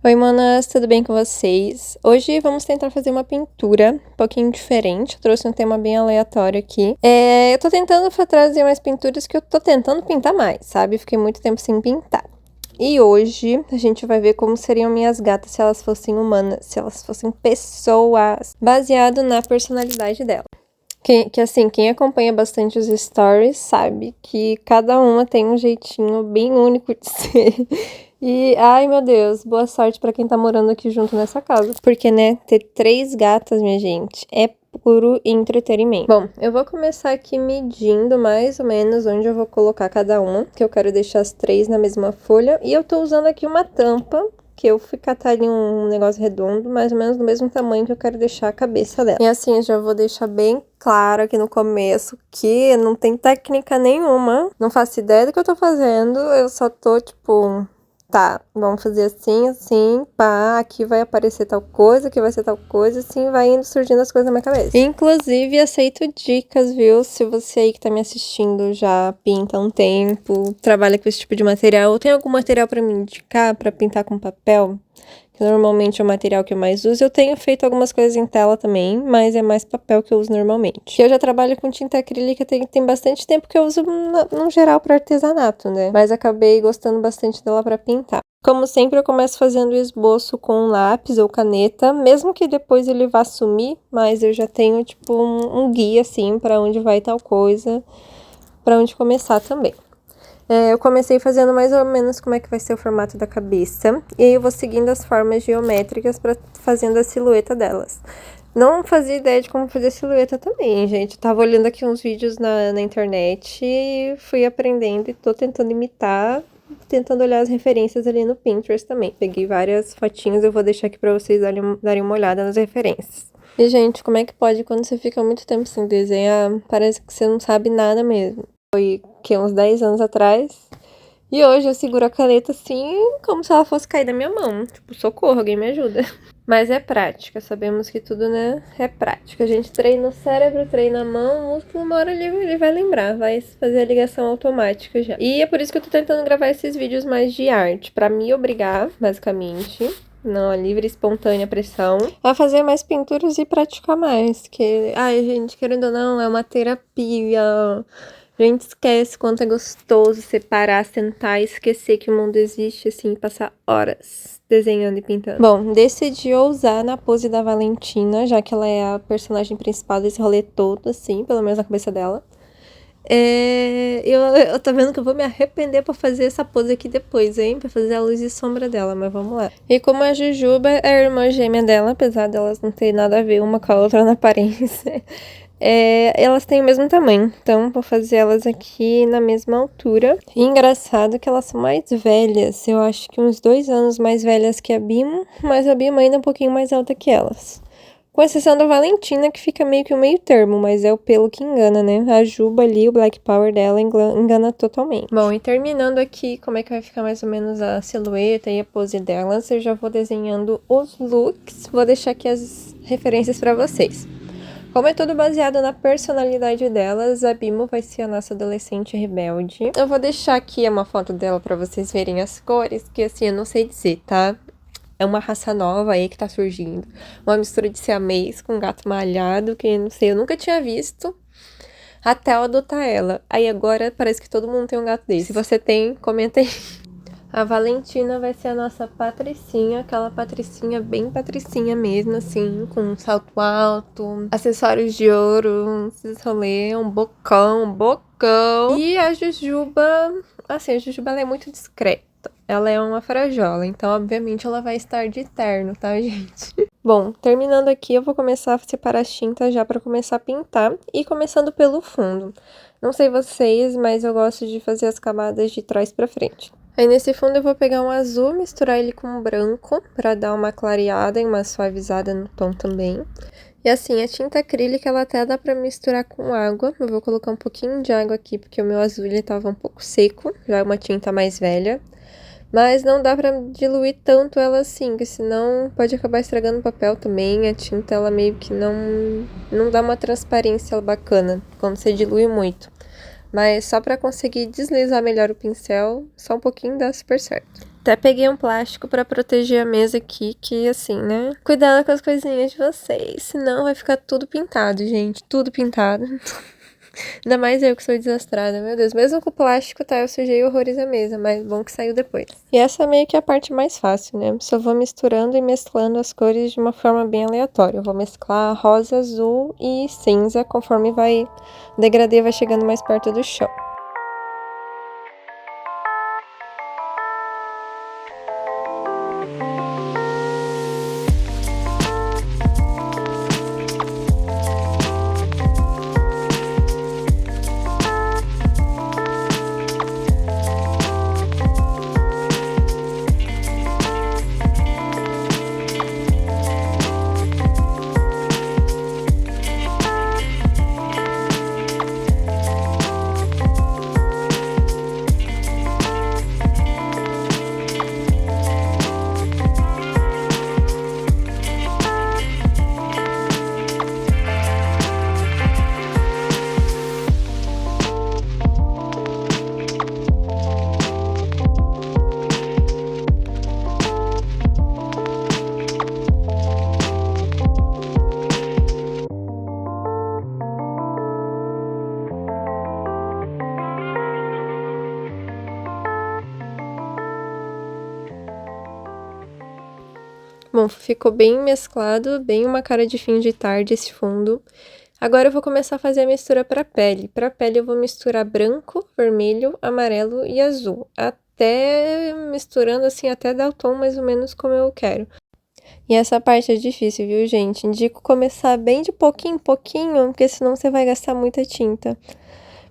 Oi, manas, tudo bem com vocês? Hoje vamos tentar fazer uma pintura um pouquinho diferente. Eu trouxe um tema bem aleatório aqui. Eu tô tentando trazer mais pinturas que eu tô tentando pintar mais, sabe? Fiquei muito tempo sem pintar. E hoje a gente vai ver como seriam minhas gatas se elas fossem humanas, se elas fossem pessoas, baseado na personalidade dela. Quem acompanha bastante os stories sabe que cada uma tem um jeitinho bem único de ser. E, ai meu Deus, boa sorte pra quem tá morando aqui junto nessa casa. Porque, né, ter 3 gatas, minha gente, é puro entretenimento. Bom, eu vou começar aqui medindo mais ou menos onde eu vou colocar cada uma, que eu quero deixar as 3 na mesma folha. E eu tô usando aqui uma tampa, que eu fui catar ali um negócio redondo, mais ou menos do mesmo tamanho que eu quero deixar a cabeça dela. E assim, eu já vou deixar bem claro aqui no começo que não tem técnica nenhuma, não faço ideia do que eu tô fazendo, eu só tô, tipo... Tá, vamos fazer assim, assim, pá, aqui vai aparecer tal coisa, aqui vai ser tal coisa, assim vai indo surgindo as coisas na minha cabeça. Inclusive, aceito dicas, viu? Se você aí que tá me assistindo já pinta há um tempo, trabalha com esse tipo de material, ou tem algum material pra me indicar pra pintar com papel, que normalmente é o material que eu mais uso. Eu tenho feito algumas coisas em tela também, mas é mais papel que eu uso normalmente. Eu já trabalho com tinta acrílica tem bastante tempo que eu uso no geral para artesanato, né? Mas acabei gostando bastante dela para pintar. Como sempre, eu começo fazendo o esboço com lápis ou caneta, mesmo que depois ele vá sumir, mas eu já tenho, tipo, um guia, assim, para onde vai tal coisa, para onde começar também. Eu comecei fazendo mais ou menos como é que vai ser o formato da cabeça. E aí eu vou seguindo as formas geométricas para fazendo a silhueta delas. Não fazia ideia de como fazer silhueta também, gente. Eu tava olhando aqui uns vídeos na internet e fui aprendendo e tô tentando imitar, tentando olhar as referências ali no Pinterest também. Peguei várias fotinhas, eu vou deixar aqui pra vocês darem uma olhada nas referências. E, gente, como é que pode quando você fica muito tempo sem desenhar? Parece que você não sabe nada mesmo. Foi que uns 10 anos atrás. E hoje eu seguro a caneta assim, como se ela fosse cair da minha mão. Tipo, socorro, alguém me ajuda. Mas é prática, sabemos que tudo, né, é prática. A gente treina o cérebro, treina a mão, o músculo, uma hora ele vai lembrar, vai fazer a ligação automática já. E é por isso que eu tô tentando gravar esses vídeos mais de arte, pra me obrigar, basicamente, não a livre e espontânea pressão, a fazer mais pinturas e praticar mais. Que, ai, gente, querendo ou não, é uma terapia. A gente esquece quanto é gostoso separar, sentar e esquecer que o mundo existe, assim, e passar horas desenhando e pintando. Bom, decidi ousar na pose da Valentina, já que ela é a personagem principal desse rolê todo, assim, pelo menos na cabeça dela. Eu tô vendo que eu vou me arrepender pra fazer essa pose aqui depois, hein? Pra fazer a luz e sombra dela, mas vamos lá. E como a Jujuba é a irmã gêmea dela, apesar delas não terem nada a ver uma com a outra na aparência, elas têm o mesmo tamanho, então vou fazer elas aqui na mesma altura. E engraçado que elas são mais velhas, eu acho que uns 2 anos mais velhas que a Bimo, mas a Bimo ainda é um pouquinho mais alta que elas. Com exceção da Valentina, que fica meio que um meio termo, mas é o pelo que engana, né? A Juba ali, o Black Power dela, engana totalmente. Bom, e terminando aqui, como é que vai ficar mais ou menos a silhueta e a pose delas, eu já vou desenhando os looks. Vou deixar aqui as referências pra vocês. Como é tudo baseado na personalidade delas, a Bimo vai ser a nossa adolescente rebelde. Eu vou deixar aqui uma foto dela pra vocês verem as cores, que assim, eu não sei dizer, tá? É uma raça nova aí que tá surgindo. Uma mistura de siamês com gato malhado, que não sei, eu nunca tinha visto. Até eu adotar ela. Aí agora parece que todo mundo tem um gato desse. Se você tem, comenta aí. A Valentina vai ser a nossa patricinha, aquela patricinha bem patricinha mesmo, assim, com um salto alto, acessórios de ouro, esses rolê, um bocão. E a Jujuba, assim, a Jujuba ela é muito discreta. Ela é uma frajola, então obviamente ela vai estar de terno, tá, gente? Bom, terminando aqui, eu vou começar a separar as tintas já pra começar a pintar. E começando pelo fundo. Não sei vocês, mas eu gosto de fazer as camadas de trás pra frente. Aí nesse fundo eu vou pegar um azul, misturar ele com um branco pra dar uma clareada e uma suavizada no tom também. E assim, a tinta acrílica ela até dá pra misturar com água. Eu vou colocar um pouquinho de água aqui porque o meu azul ele tava um pouco seco, já é uma tinta mais velha. Mas não dá pra diluir tanto ela assim, que senão pode acabar estragando o papel também. A tinta ela meio que não dá uma transparência bacana quando você dilui muito. Mas só pra conseguir deslizar melhor o pincel, só um pouquinho dá super certo. Até peguei um plástico pra proteger a mesa aqui, que assim, né? Cuidado com as coisinhas de vocês, senão vai ficar tudo pintado, gente. Tudo pintado. Ainda mais eu que sou desastrada, meu Deus. Mesmo com o plástico, tá? Eu sujei horrores a mesa, mas bom que saiu depois. E essa meio que é a parte mais fácil, né? Só vou misturando e mesclando as cores de uma forma bem aleatória. Eu vou mesclar rosa, azul e cinza, conforme o degradê vai chegando mais perto do chão. Bom, ficou bem mesclado, bem uma cara de fim de tarde esse fundo. Agora eu vou começar a fazer a mistura para pele. Para pele eu vou misturar branco, vermelho, amarelo e azul. Até misturando assim, até dar o tom mais ou menos como eu quero. E essa parte é difícil, viu, gente? Indico começar bem de pouquinho em pouquinho, porque senão você vai gastar muita tinta.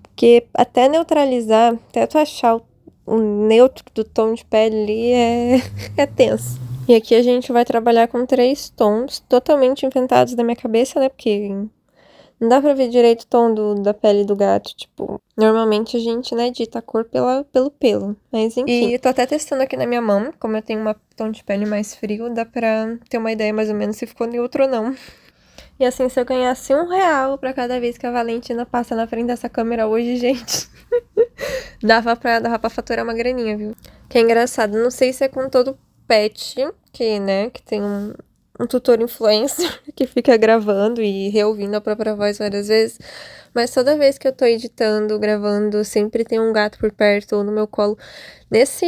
Porque até neutralizar, até tu achar o neutro do tom de pele ali é tenso. E aqui a gente vai trabalhar com 3 tons totalmente inventados da minha cabeça, né? Porque não dá pra ver direito o tom da pele do gato. Tipo, normalmente a gente, né, dita a cor pelo pelo. Mas enfim. E tô até testando aqui na minha mão. Como eu tenho um tom de pele mais frio, dá pra ter uma ideia mais ou menos se ficou neutro ou não. E assim, se eu ganhasse R$1 pra cada vez que a Valentina passa na frente dessa câmera hoje, gente, dava pra faturar uma graninha, viu? Que é engraçado, não sei se é com todo pet, que tem um tutor influencer que fica gravando e reouvindo a própria voz várias vezes, mas toda vez que eu tô editando, gravando, sempre tem um gato por perto ou no meu colo. Nesse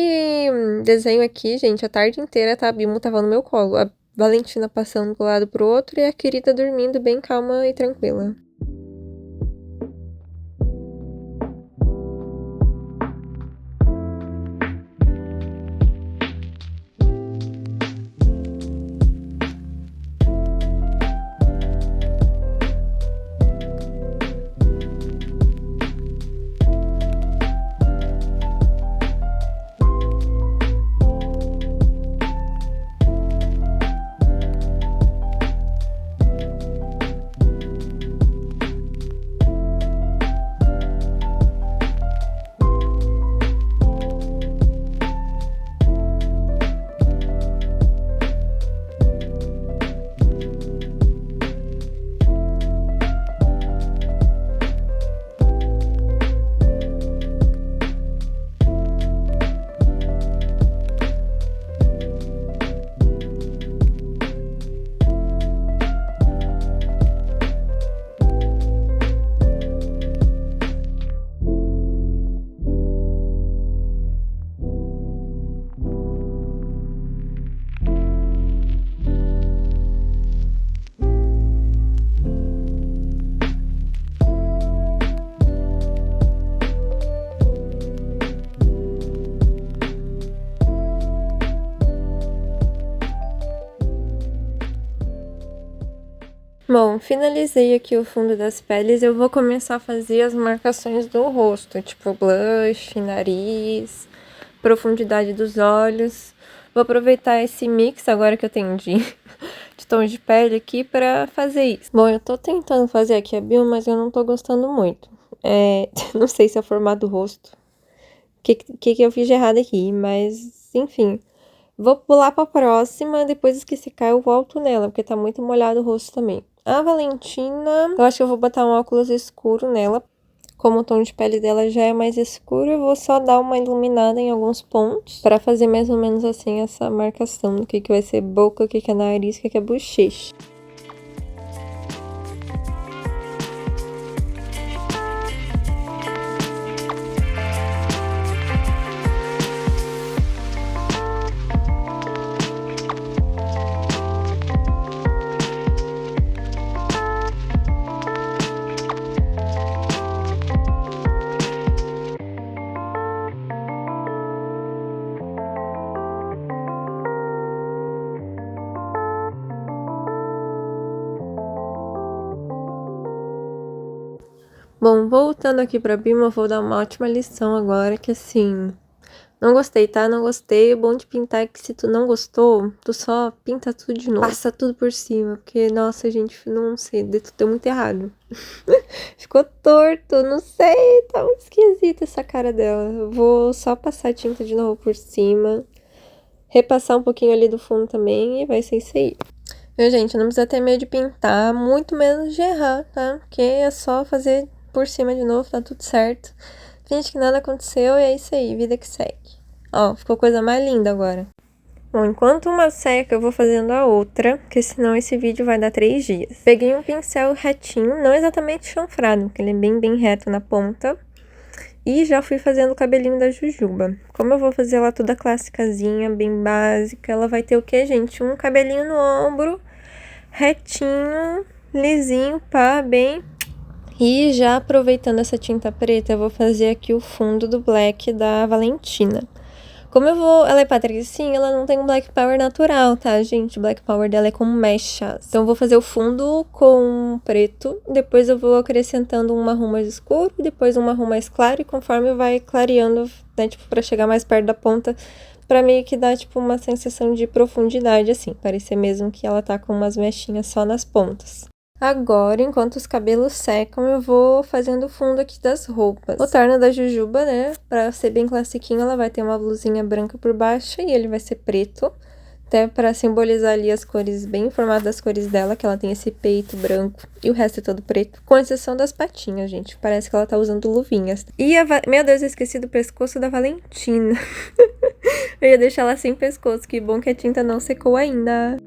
desenho aqui, gente, a tarde inteira a Bimo tava no meu colo, a Valentina passando do lado pro outro e a querida dormindo bem calma e tranquila. Bom, finalizei aqui o fundo das peles, eu vou começar a fazer as marcações do rosto, tipo blush, nariz, profundidade dos olhos. Vou aproveitar esse mix agora que eu tenho de tons de pele aqui pra fazer isso. Bom, eu tô tentando fazer aqui a bio, mas eu não tô gostando muito. Não sei se é o formato do rosto. O que eu fiz de errado aqui, mas enfim. Vou pular pra próxima, depois que secar eu volto nela, porque tá muito molhado o rosto também. A Valentina, eu acho que eu vou botar um óculos escuro nela. Como o tom de pele dela já é mais escuro, eu vou só dar uma iluminada em alguns pontos para fazer mais ou menos assim essa marcação do que vai ser boca, o que é nariz, o que é bochecha. Bom, voltando aqui pra Bima, eu vou dar uma ótima lição agora, que assim, não gostei, tá? Não gostei. O bom de pintar é que se tu não gostou, tu só pinta tudo de novo. Passa tudo por cima, porque, nossa, gente, não sei, deu muito errado. Ficou torto, não sei, tá muito esquisita essa cara dela. Eu vou só passar tinta de novo por cima, repassar um pouquinho ali do fundo também e vai ser isso aí. Meu, gente, não precisa ter medo de pintar, muito menos de errar, tá? Porque é só fazer por cima de novo, tá tudo certo. Finge que nada aconteceu e é isso aí, vida que segue. Ó, ficou coisa mais linda agora. Bom, enquanto uma seca, eu vou fazendo a outra, porque senão esse vídeo vai dar 3 dias. Peguei um pincel retinho, não exatamente chanfrado, porque ele é bem reto na ponta. E já fui fazendo o cabelinho da Jujuba. Como eu vou fazer ela toda clássicazinha, bem básica, ela vai ter o quê, gente? Um cabelinho no ombro, retinho, lisinho, pá, bem. E já aproveitando essa tinta preta, eu vou fazer aqui o fundo do black da Valentina. Como ela é patricinha, ela não tem um black power natural, tá, gente? O black power dela é com mechas. Então eu vou fazer o fundo com preto, depois eu vou acrescentando um marrom mais escuro, depois um marrom mais claro, e conforme vai clareando, né, tipo, pra chegar mais perto da ponta, pra meio que dar, tipo, uma sensação de profundidade, assim, parecer mesmo que ela tá com umas mechinhas só nas pontas. Agora, enquanto os cabelos secam, eu vou fazendo o fundo aqui das roupas. O terno da Jujuba, né, pra ser bem classiquinho, ela vai ter uma blusinha branca por baixo e ele vai ser preto. Até pra simbolizar ali as cores, bem informadas das cores dela, que ela tem esse peito branco e o resto é todo preto. Com exceção das patinhas, gente. Parece que ela tá usando luvinhas. E meu Deus, eu esqueci do pescoço da Valentina. Eu ia deixar ela sem pescoço, que bom que a tinta não secou ainda.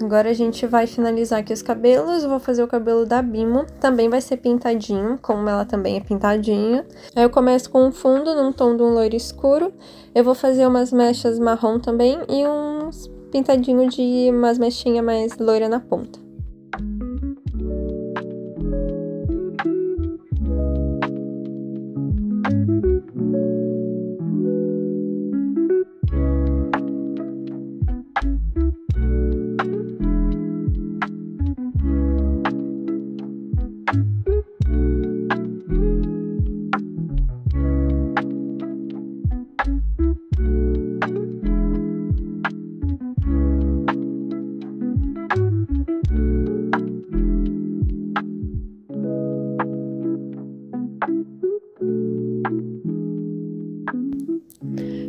Agora a gente vai finalizar aqui os cabelos, eu vou fazer o cabelo da Bimo, também vai ser pintadinho, como ela também é pintadinha. Aí eu começo com um fundo num tom de um loiro escuro, eu vou fazer umas mechas marrom também e uns pintadinhos de umas mechinhas mais loira na ponta.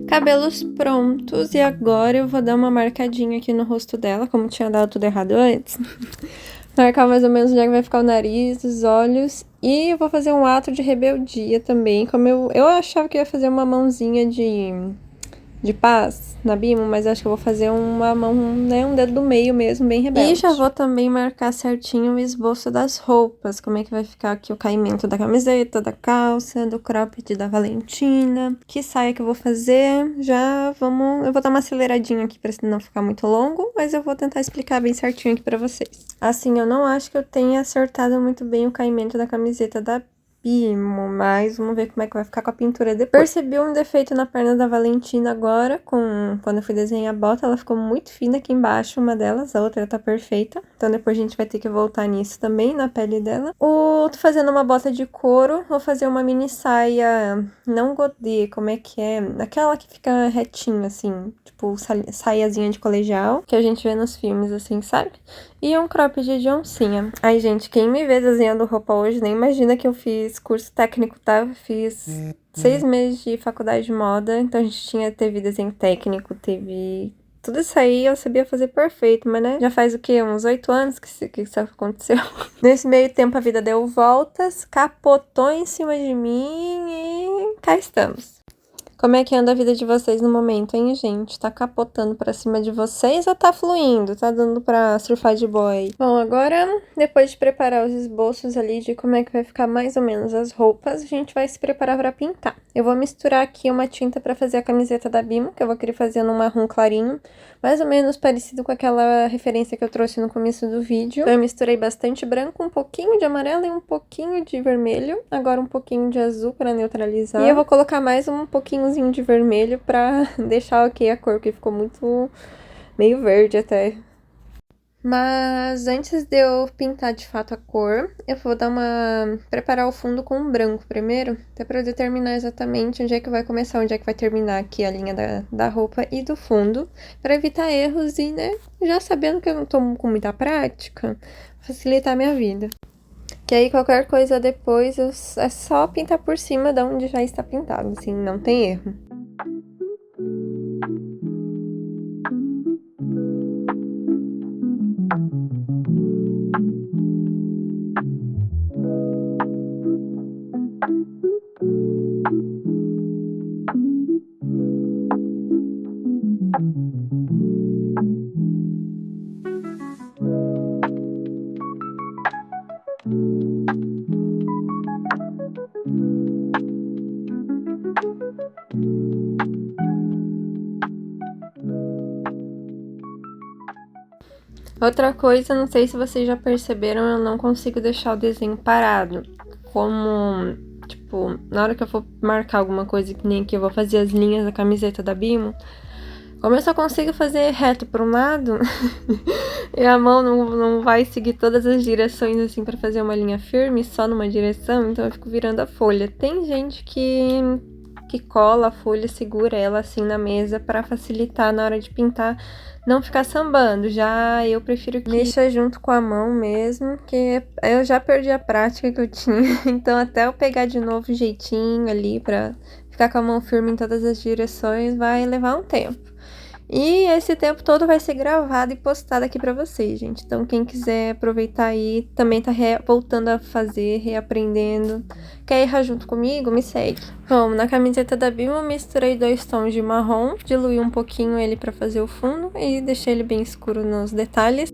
Cabelos prontos, e agora eu vou dar uma marcadinha aqui no rosto dela, como tinha dado tudo errado antes. Marcar mais ou menos onde é que vai ficar o nariz, os olhos, e eu vou fazer um ato de rebeldia também, como eu achava que ia fazer uma mãozinha de paz na Bimo, mas acho que eu vou fazer uma mão, né, um dedo do meio mesmo, bem rebelde. E já vou também marcar certinho o esboço das roupas, como é que vai ficar aqui o caimento da camiseta, da calça, do cropped da Valentina, que saia que eu vou fazer, eu vou dar uma aceleradinha aqui pra não ficar muito longo, mas eu vou tentar explicar bem certinho aqui pra vocês. Assim, eu não acho que eu tenha acertado muito bem o caimento da camiseta da Bimo, mas vamos ver como é que vai ficar com a pintura depois. Percebi um defeito na perna da Valentina agora, quando eu fui desenhar a bota, ela ficou muito fina aqui embaixo, uma delas, a outra tá perfeita. Então depois a gente vai ter que voltar nisso também, na pele dela. Tô fazendo uma bota de couro, vou fazer uma mini saia, não godê, como é que é? Aquela que fica retinha, assim, tipo saiazinha de colegial, que a gente vê nos filmes, assim, sabe? E um cropped de oncinha. Ai, gente, quem me vê desenhando roupa hoje nem imagina que eu fiz curso técnico, tá? Eu fiz 6 meses de faculdade de moda, então a gente teve desenho técnico, teve tudo isso aí eu sabia fazer perfeito, mas né, já faz o quê? Uns 8 anos que isso aconteceu. Nesse meio tempo a vida deu voltas, capotou em cima de mim e cá estamos. Como é que anda a vida de vocês no momento, hein, gente? Tá capotando pra cima de vocês ou tá fluindo? Tá dando pra surfar de boa aí? Bom, agora, depois de preparar os esboços ali de como é que vai ficar mais ou menos as roupas, a gente vai se preparar pra pintar. Eu vou misturar aqui uma tinta pra fazer a camiseta da Bimo, que eu vou querer fazer num marrom clarinho, mais ou menos parecido com aquela referência que eu trouxe no começo do vídeo. Então, eu misturei bastante branco, um pouquinho de amarelo e um pouquinho de vermelho. Agora um pouquinho de azul pra neutralizar. E eu vou colocar mais um pouquinhozinho de vermelho pra deixar ok a cor, porque ficou muito meio verde até. Mas antes de eu pintar de fato a cor, eu vou preparar o fundo com branco primeiro, até pra eu determinar exatamente onde é que vai começar, onde é que vai terminar aqui a linha da roupa e do fundo, pra evitar erros e, né, já sabendo que eu não tô com muita prática, facilitar a minha vida. Que aí qualquer coisa depois é só pintar por cima de onde já está pintado, assim, não tem erro. Outra coisa, não sei se vocês já perceberam, eu não consigo deixar o desenho parado. Como, tipo, na hora que eu for marcar alguma coisa, que nem aqui eu vou fazer as linhas da camiseta da Bimo, como eu só consigo fazer reto para um lado, e a mão não vai seguir todas as direções, assim, para fazer uma linha firme, só numa direção, então eu fico virando a folha. Tem gente que cola a folha, segura ela assim na mesa para facilitar na hora de pintar, não ficar sambando. Já eu prefiro que mexa junto com a mão mesmo, que eu já perdi a prática que eu tinha, então até eu pegar de novo o jeitinho ali para ficar com a mão firme em todas as direções vai levar um tempo. E esse tempo todo vai ser gravado e postado aqui pra vocês, gente. Então, quem quiser aproveitar aí, também tá voltando a fazer, reaprendendo. Quer errar junto comigo? Me segue. Bom, na camiseta da Bimo eu misturei 2 tons de marrom, diluí um pouquinho ele pra fazer o fundo e deixei ele bem escuro nos detalhes.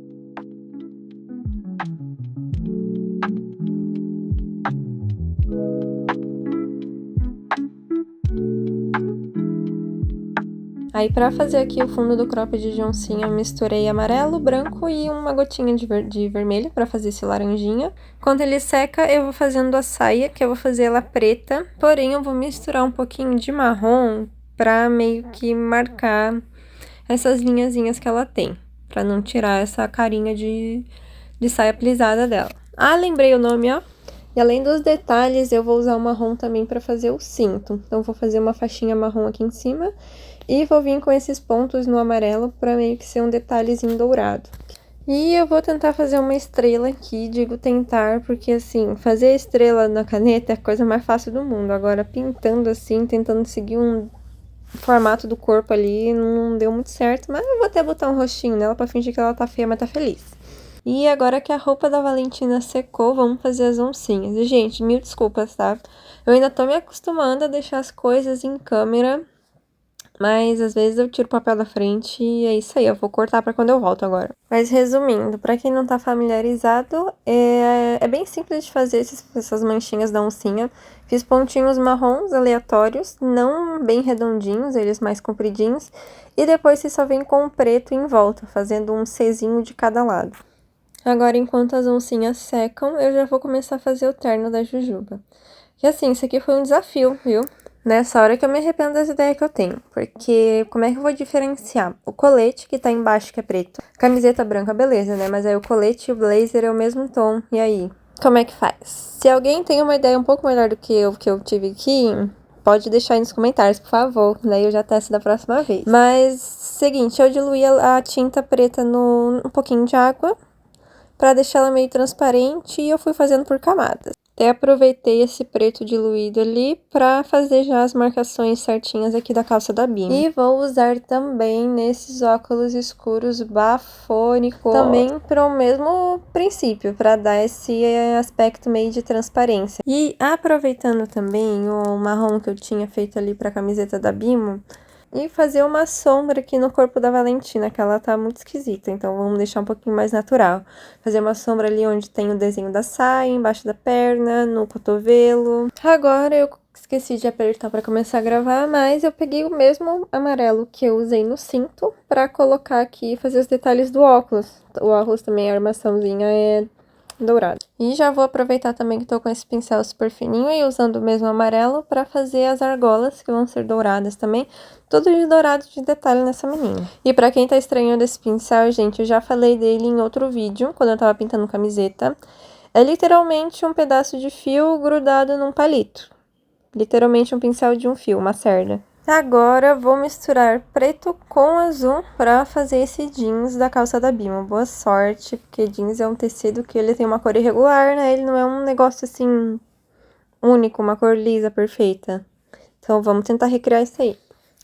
Aí, pra fazer aqui o fundo do cropped de oncinha, eu misturei amarelo, branco e uma gotinha de vermelho pra fazer esse laranjinha. Quando ele seca, eu vou fazendo a saia, que eu vou fazer ela preta, porém eu vou misturar um pouquinho de marrom pra meio que marcar essas linhazinhas que ela tem, pra não tirar essa carinha de saia plisada dela. Ah, lembrei o nome, ó. E além dos detalhes, eu vou usar o marrom também pra fazer o cinto. Então, eu vou fazer uma faixinha marrom aqui em cima e vou vir com esses pontos no amarelo pra meio que ser um detalhezinho dourado. E eu vou tentar fazer uma estrela aqui, digo tentar, porque assim, fazer estrela na caneta é a coisa mais fácil do mundo. Agora, pintando assim, tentando seguir um formato do corpo ali, não deu muito certo, mas eu vou até botar um rostinho nela pra fingir que ela tá feia, mas tá feliz. E agora que a roupa da Valentina secou, vamos fazer as oncinhas. E, gente, mil desculpas, tá? Eu ainda tô me acostumando a deixar as coisas em câmera, mas às vezes eu tiro o papel da frente e é isso aí, eu vou cortar pra quando eu volto agora. Mas resumindo, pra quem não tá familiarizado, é bem simples de fazer essas manchinhas da oncinha. Fiz pontinhos marrons aleatórios, não bem redondinhos, eles mais compridinhos. E depois você só vem com o preto em volta, fazendo um Czinho de cada lado. Agora, enquanto as oncinhas secam, eu já vou começar a fazer o terno da Jujuba. E assim, isso aqui foi um desafio, viu? Nessa hora que eu me arrependo das ideias que eu tenho. Porque como é que eu vou diferenciar? O colete, que tá embaixo, que é preto. Camiseta branca, beleza, né? Mas aí o colete e o blazer é o mesmo tom. E aí? Como é que faz? Se alguém tem uma ideia um pouco melhor do que eu tive aqui, pode deixar aí nos comentários, por favor. Daí eu já testo da próxima vez. Mas, seguinte, eu diluí a tinta preta um pouquinho de água pra deixar ela meio transparente e eu fui fazendo por camadas. até aproveitei esse preto diluído ali pra fazer já as marcações certinhas aqui da calça da Bimbo. E vou usar também nesses óculos escuros bafônicos, também para o mesmo princípio, para dar esse aspecto meio de transparência. E aproveitando também o marrom que eu tinha feito ali pra camiseta da Bimbo, e fazer uma sombra aqui no corpo da Valentina, que ela tá muito esquisita, então vamos deixar um pouquinho mais natural. Fazer uma sombra ali onde tem o desenho da saia, embaixo da perna, no cotovelo. Agora eu esqueci de apertar pra começar a gravar, mas eu peguei o mesmo amarelo que eu usei no cinto pra colocar aqui e fazer os detalhes do óculos. O óculos também, a armaçãozinha é dourado. E já vou aproveitar também que tô com esse pincel super fininho e usando o mesmo amarelo pra fazer as argolas, que vão ser douradas também. Tudo de dourado de detalhe nessa menina. E pra quem tá estranhando esse pincel, gente, eu já falei dele em outro vídeo, quando eu tava pintando camiseta. É literalmente um pedaço de fio grudado num palito. Literalmente um pincel de um fio, uma cerda. Agora vou misturar preto com azul pra fazer esse jeans da calça da Bimbo. Boa sorte, porque jeans é um tecido que ele tem uma cor irregular, né? Ele não é um negócio assim único, uma cor lisa, perfeita. Então vamos tentar recriar isso aí.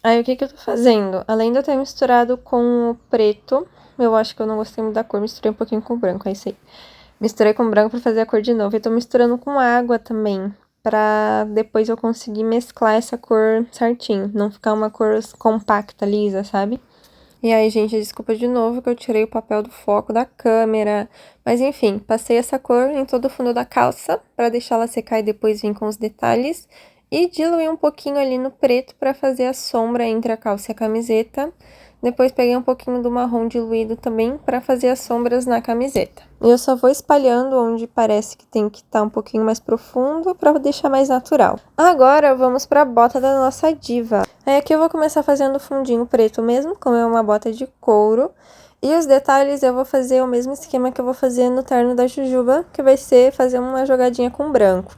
Aí o que eu tô fazendo? Além de eu ter misturado com o preto, eu acho que eu não gostei muito da cor, misturei um pouquinho com o branco, é isso aí. Misturei com o branco pra fazer a cor de novo. E tô misturando com água também, pra depois eu conseguir mesclar essa cor certinho, não ficar uma cor compacta, lisa, sabe? E aí, gente, desculpa de novo que eu tirei o papel do foco da câmera. Mas enfim, passei essa cor em todo o fundo da calça pra deixar ela secar e depois vir com os detalhes. E diluir um pouquinho ali no preto pra fazer a sombra entre a calça e a camiseta. Depois peguei um pouquinho do marrom diluído também pra fazer as sombras na camiseta. E eu só vou espalhando onde parece que tem que estar um pouquinho mais profundo pra deixar mais natural. Agora vamos pra bota da nossa diva. Aí aqui eu vou começar fazendo o fundinho preto mesmo, como é uma bota de couro. E os detalhes eu vou fazer o mesmo esquema que eu vou fazer no terno da Jujuba, que vai ser fazer uma jogadinha com branco.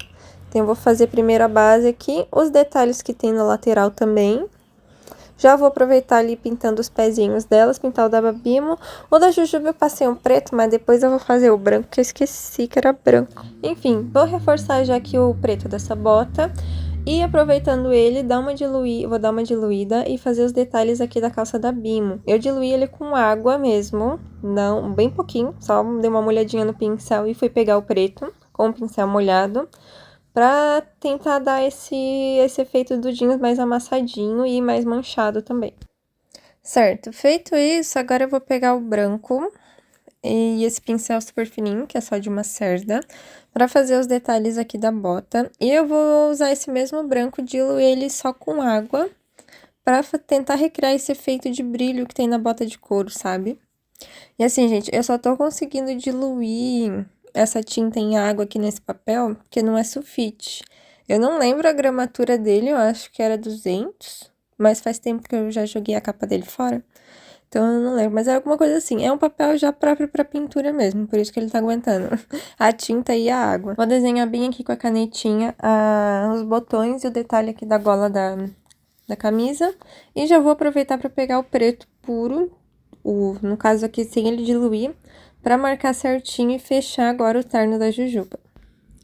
Então eu vou fazer primeiro a base aqui, os detalhes que tem na lateral também. Já vou aproveitar ali pintando os pezinhos delas, pintar o da Bimbo. O da Jujuba eu passei um preto, mas depois eu vou fazer o branco, que eu esqueci que era branco. Enfim, vou reforçar já aqui o preto dessa bota. E aproveitando ele, vou dar uma diluída e fazer os detalhes aqui da calça da Bimbo. Eu diluí ele com água mesmo, não, bem pouquinho, só dei uma molhadinha no pincel e fui pegar o preto com o pincel molhado. Pra tentar dar esse efeito do jeans mais amassadinho e mais manchado também. Certo, feito isso, agora eu vou pegar o branco e esse pincel super fininho, que é só de uma cerda, pra fazer os detalhes aqui da bota. E eu vou usar esse mesmo branco, diluir ele só com água, pra tentar recriar esse efeito de brilho que tem na bota de couro, sabe? E assim, gente, eu só tô conseguindo diluir essa tinta em água aqui nesse papel, porque não é sulfite. Eu não lembro a gramatura dele, eu acho que era 200, mas faz tempo que eu já joguei a capa dele fora. Então eu não lembro, mas é alguma coisa assim. É um papel já próprio pra pintura mesmo, por isso que ele tá aguentando a tinta e a água. Vou desenhar bem aqui com a canetinha os botões e o detalhe aqui da gola da camisa. E já vou aproveitar pra pegar o preto puro, no caso aqui sem ele diluir, pra marcar certinho e fechar agora o terno da Jujuba.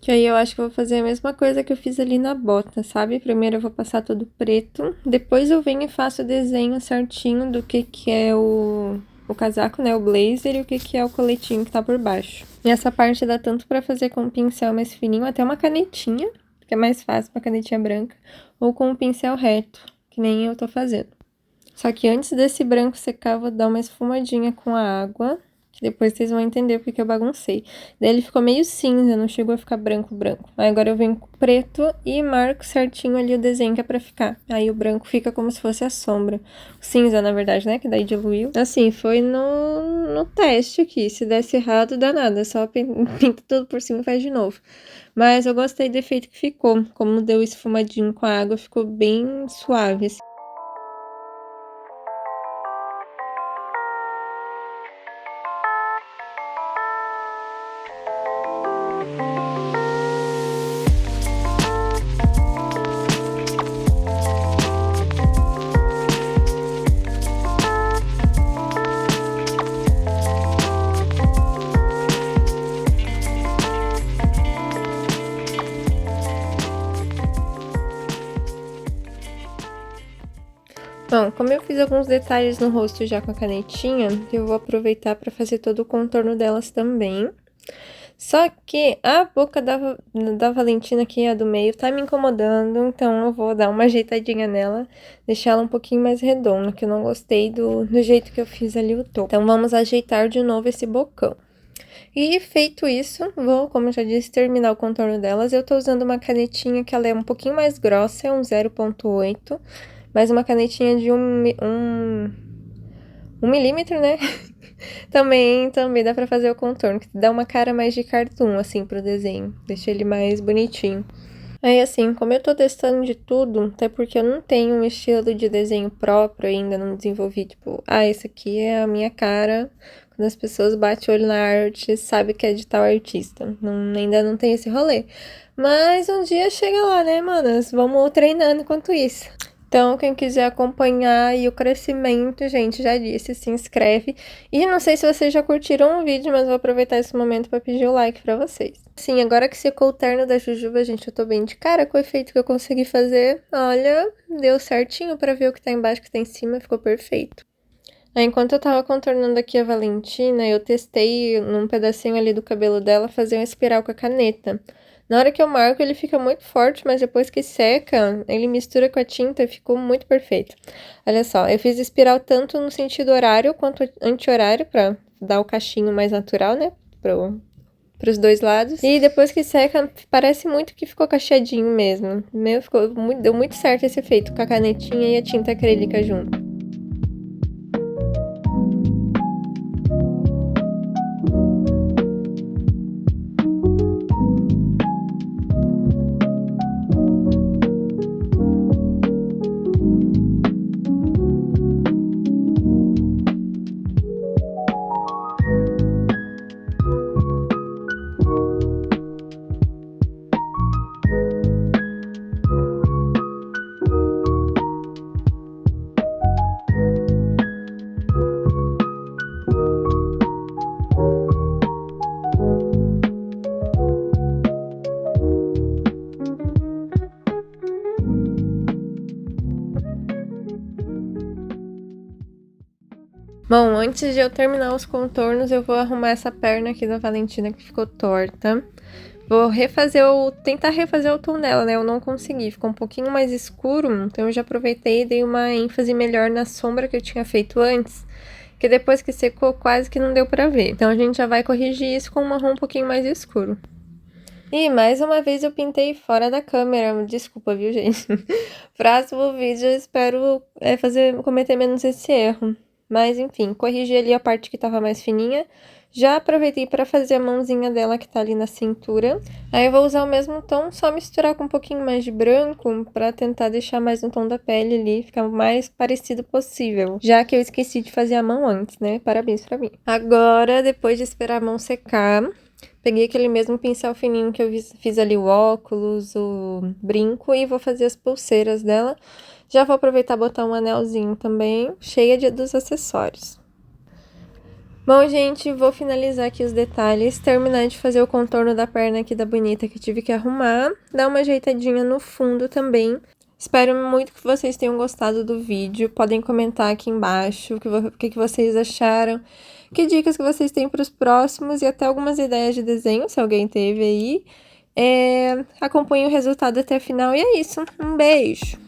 Que aí eu acho que eu vou fazer a mesma coisa que eu fiz ali na bota, sabe? Primeiro eu vou passar tudo preto, depois eu venho e faço o desenho certinho do que é o casaco, né? O blazer e o que é o coletinho que tá por baixo. E essa parte dá tanto pra fazer com um pincel mais fininho, até uma canetinha, que é mais fácil, uma canetinha branca, ou com um pincel reto, que nem eu tô fazendo. Só que antes desse branco secar, eu vou dar uma esfumadinha com a água, que depois vocês vão entender porque eu baguncei. Daí ele ficou meio cinza, não chegou a ficar branco. Aí agora eu venho com preto e marco certinho ali o desenho que é pra ficar. Aí o branco fica como se fosse a sombra. O cinza, na verdade, né? Que daí diluiu. Assim, foi no teste aqui. Se desse errado, dá nada. Só pinta tudo por cima e faz de novo. Mas eu gostei do efeito que ficou. Como deu esfumadinho com a água, ficou bem suave, assim. Bom, como eu fiz alguns detalhes no rosto já com a canetinha, eu vou aproveitar para fazer todo o contorno delas também. Só que a boca da Valentina, que é a do meio, tá me incomodando, então eu vou dar uma ajeitadinha nela, deixar ela um pouquinho mais redonda, que eu não gostei do jeito que eu fiz ali o tom. Então vamos ajeitar de novo esse bocão. E feito isso, vou, como eu já disse, terminar o contorno delas. Eu tô usando uma canetinha que ela é um pouquinho mais grossa, é um 0,8, mas uma canetinha de 1 milímetro, né? Também dá pra fazer o contorno, que dá uma cara mais de cartoon, assim, pro desenho. Deixa ele mais bonitinho. Aí, assim, como eu tô testando de tudo, até porque eu não tenho um estilo de desenho próprio ainda, não desenvolvi, tipo, esse aqui é a minha cara. Quando as pessoas batem o olho na arte, sabe que é de tal artista. Ainda não tem esse rolê. Mas um dia chega lá, né, manas? Vamos treinando enquanto isso. Então, quem quiser acompanhar aí o crescimento, gente, já disse, se inscreve. E não sei se vocês já curtiram o vídeo, mas vou aproveitar esse momento para pedir o like para vocês. Sim, agora que secou o terno da Jujuba, gente, eu tô bem de cara com o efeito que eu consegui fazer. Olha, deu certinho para ver o que tá embaixo e o que tá em cima, ficou perfeito. Aí, enquanto eu tava contornando aqui a Valentina, eu testei num pedacinho ali do cabelo dela fazer uma espiral com a caneta. Na hora que eu marco, ele fica muito forte, mas depois que seca, ele mistura com a tinta e ficou muito perfeito. Olha só, eu fiz espiral tanto no sentido horário quanto anti-horário, pra dar o cachinho mais natural, né, pros dois lados. E depois que seca, parece muito que ficou cacheadinho mesmo. Deu muito certo esse efeito, com a canetinha e a tinta acrílica junto. Bom, antes de eu terminar os contornos, eu vou arrumar essa perna aqui da Valentina que ficou torta. Vou tentar refazer o tom dela, né? Eu não consegui, ficou um pouquinho mais escuro, então eu já aproveitei e dei uma ênfase melhor na sombra que eu tinha feito antes, que depois que secou quase que não deu pra ver. Então a gente já vai corrigir isso com um marrom um pouquinho mais escuro. E mais uma vez eu pintei fora da câmera, desculpa, viu, gente? Próximo vídeo eu espero cometer menos esse erro. Mas enfim, corrigi ali a parte que tava mais fininha. Já aproveitei para fazer a mãozinha dela que tá ali na cintura. Aí eu vou usar o mesmo tom, só misturar com um pouquinho mais de branco para tentar deixar mais no tom da pele ali, ficar o mais parecido possível. Já que eu esqueci de fazer a mão antes, né? Parabéns pra mim. Agora, depois de esperar a mão secar, peguei aquele mesmo pincel fininho que eu fiz ali o óculos, o brinco e vou fazer as pulseiras dela. Já vou aproveitar e botar um anelzinho também, cheia dos acessórios. Bom, gente, vou finalizar aqui os detalhes, terminar de fazer o contorno da perna aqui da bonita que tive que arrumar, dar uma ajeitadinha no fundo também. Espero muito que vocês tenham gostado do vídeo, podem comentar aqui embaixo o que vocês acharam, que dicas que vocês têm para os próximos e até algumas ideias de desenho, se alguém teve aí. Acompanhe o resultado até o final e é isso, um beijo!